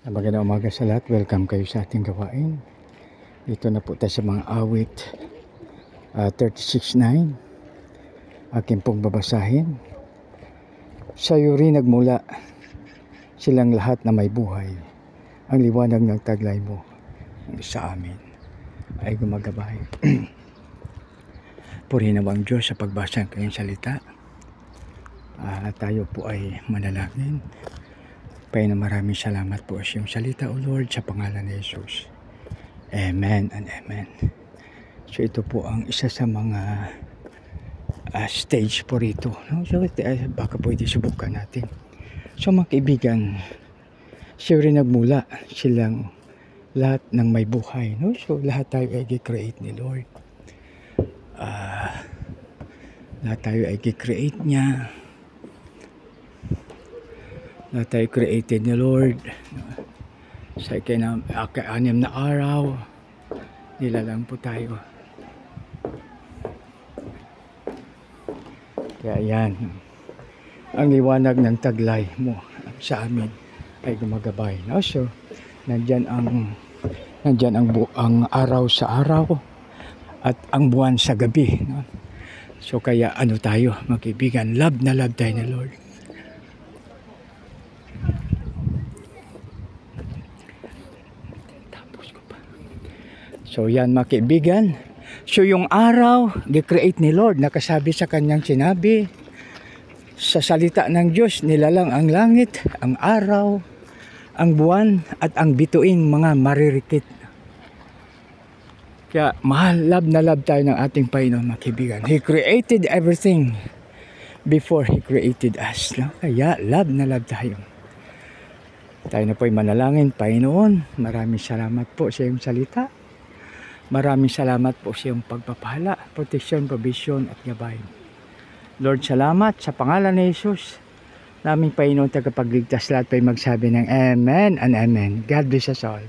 Magandang umaga sa lahat. Welcome kayo sa ating gawain. Dito na po tayo sa mga awit 36:9. Akin pong babasahin. Sa'yo rin nagmula silang lahat na may buhay. Ang liwanag ng taglay mo sa amin ay gumagabay. Purihin nawa ang Diyos sa pagbasa ng kanyang salita. Tayo po ay manalangin. Kaya na maraming salamat po sa iyong salita, O Lord, sa pangalan ni Jesus. Amen and amen. So ito po ang isa sa mga stage po rito. No? So baka pwede subukan natin. So mga kaibigan, siya rin nagmula silang lahat ng may buhay. No? So lahat tayo ay i-create ni Lord. Lahat tayo ay i-create niya. Na tayo created ni Lord sa ika-6 na araw. Nilalang po tayo. Kaya yan, ang liwanag ng taglay mo sa amin ay gumagabay. No? So nandyan ang araw sa araw at ang buwan sa gabi. No? So kaya ano tayo, mga kaibigan, love na love tayo ni Lord. So yan mga kaibigan. So yung araw, di-create ni Lord. Nakasabi sa kanyang sinabi. Sa salita ng Diyos, nilalang ang langit, ang araw, ang buwan, at ang bituing mga maririkit. Kaya mahal, love na love tayo ng ating Panginoon mga kaibigan. He created everything before He created us. No? Kaya love na love tayo. Tayo na po'y manalangin. Panginoon, maraming salamat po sa iyong salita. Maraming salamat po sa iyong pagpapala, proteksyon, provision at gabay. Lord, salamat sa pangalan ni Jesus. Naming Panginoon tagapagligtas, lahat pa'y magsabi ng Amen and Amen. God bless us all.